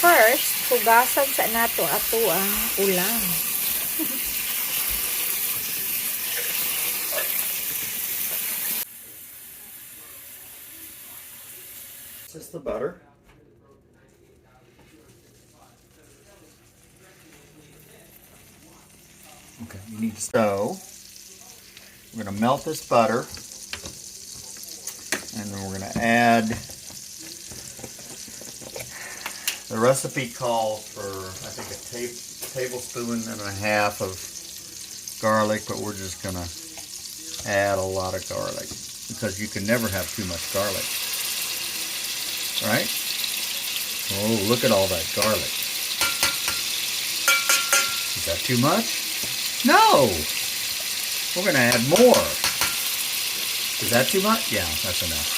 first, hugasan sa nato ato ang ulam. This is the butter. Okay, you need to so we're going to melt this butter, and then we're going to add. The recipe calls for, I think, a tablespoon and a half of garlic, but we're just going to add a lot of garlic because you can never have too much garlic, right? Oh, look at all that garlic. Is that too much? No! We're going to add more. Is that too much? Yeah, that's enough.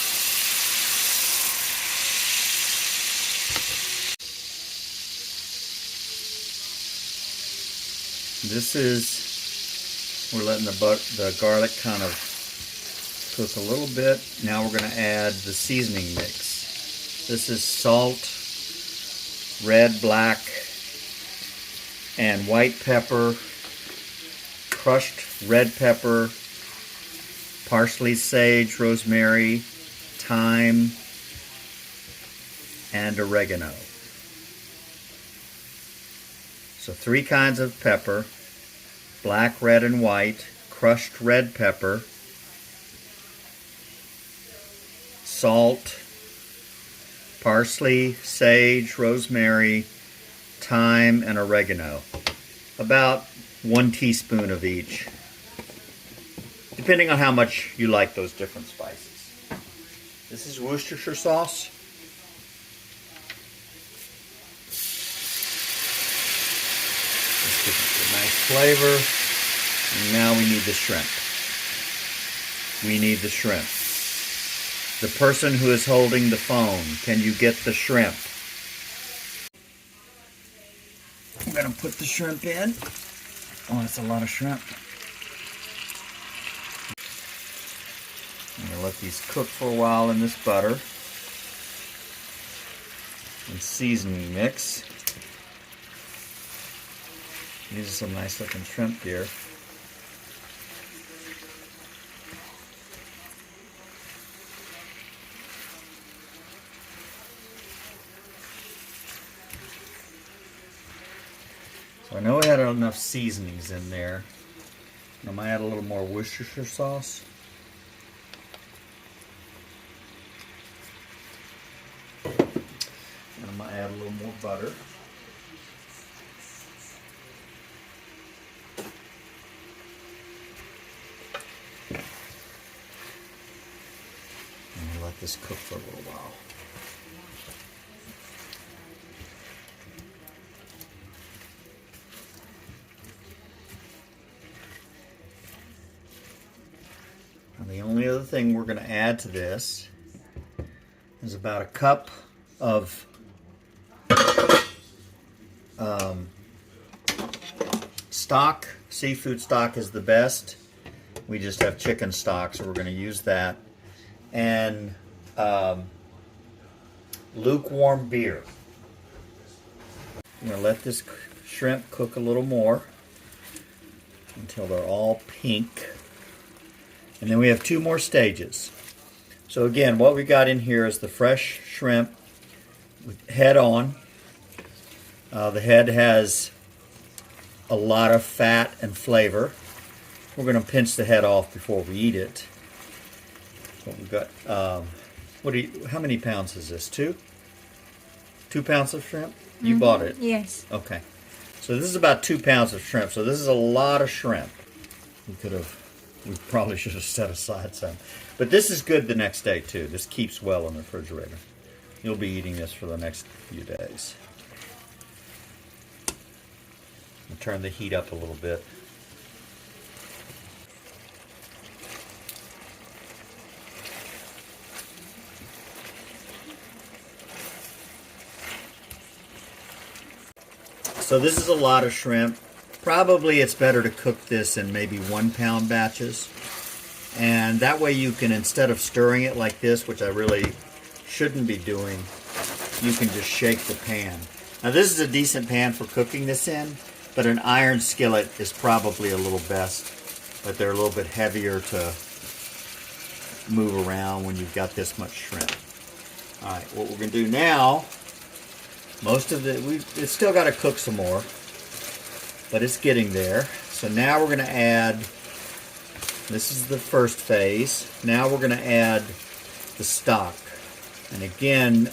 This is, we're letting the garlic kind of cook a little bit. Now we're going to add the seasoning mix. This is salt, red, black, and white pepper, crushed red pepper, parsley, sage, rosemary, thyme, and oregano. So 3 kinds of pepper: black, red, and white, crushed red pepper, salt, parsley, sage, rosemary, thyme, and oregano. About 1 teaspoon of each, depending on how much you like those different spices. This is Worcestershire sauce. This gives it a nice flavor. And now we need the shrimp. We need the shrimp. The person who is holding the phone, can you get the shrimp? I'm going to put the shrimp in. Oh, that's a lot of shrimp. I'm going to let these cook for a while in this butter and seasoning mix. These are some nice looking shrimp here. So I know I had enough seasonings in there. I might add a little more Worcestershire sauce. And I might add a little more butter. And we'll let this cook for a little while. The only other thing we're going to add to this is about a cup of stock. Seafood stock is the best. We just have chicken stock, so we're going to use that. And lukewarm beer. I'm going to let this shrimp cook a little more until they're all pink. And then we have 2 more stages. So again, what we got in here is the fresh shrimp with head on. The head has a lot of fat and flavor. We're going to pinch the head off before we eat it. So we've got, how many pounds is this? 2? 2 pounds of shrimp? You bought it? Yes. Okay. So this is about 2 pounds of shrimp. So this is a lot of shrimp. We probably should have set aside some. But this is good the next day too. This keeps well in the refrigerator. You'll be eating this for the next few days. I'll turn the heat up a little bit. So this is a lot of shrimp. Probably it's better to cook this in maybe 1 pound batches. And that way you can, instead of stirring it like this, which I really shouldn't be doing, you can just shake the pan. Now this is a decent pan for cooking this in, but an iron skillet is probably a little best, but they're a little bit heavier to move around when you've got this much shrimp. All right, what we're gonna do now, it's still gotta cook some more, but it's getting there. So now we're gonna add, this is the first phase. Now we're gonna add the stock. And again,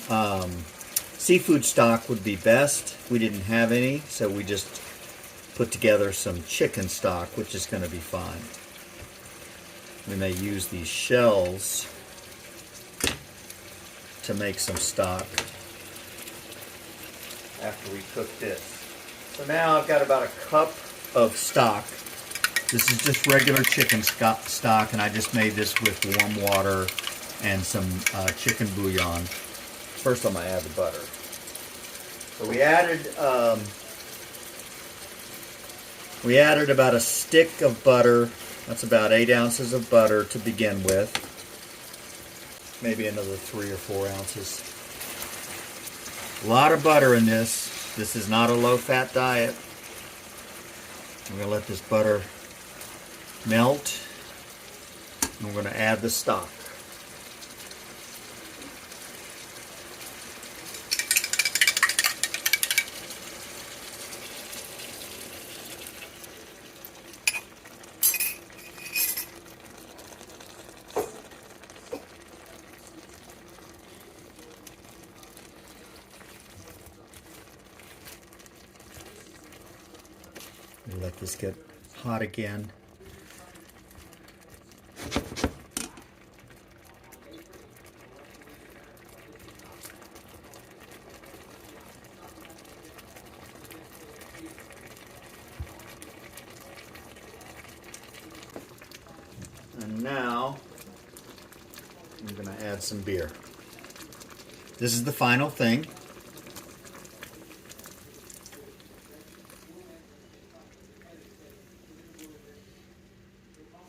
seafood stock would be best. We didn't have any, so we just put together some chicken stock, which is gonna be fine. We may use these shells to make some stock after we cook this. So now I've got about a cup of stock. This is just regular chicken stock, and I just made this with warm water and some chicken bouillon. First I'm going to add the butter. So we added about a stick of butter. That's about 8 ounces of butter to begin with. Maybe another 3 or 4 ounces. A lot of butter in this. This is not a low-fat diet. I'm going to let this butter melt. And we're going to add the stock. Let this get hot again. And now I'm going to add some beer. This is the final thing.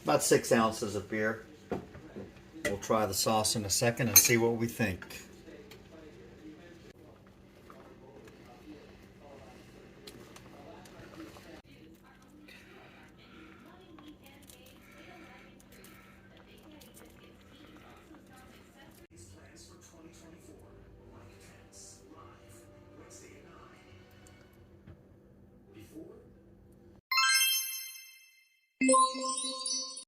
About 6 ounces of beer. We'll try the sauce in a second and see what we think.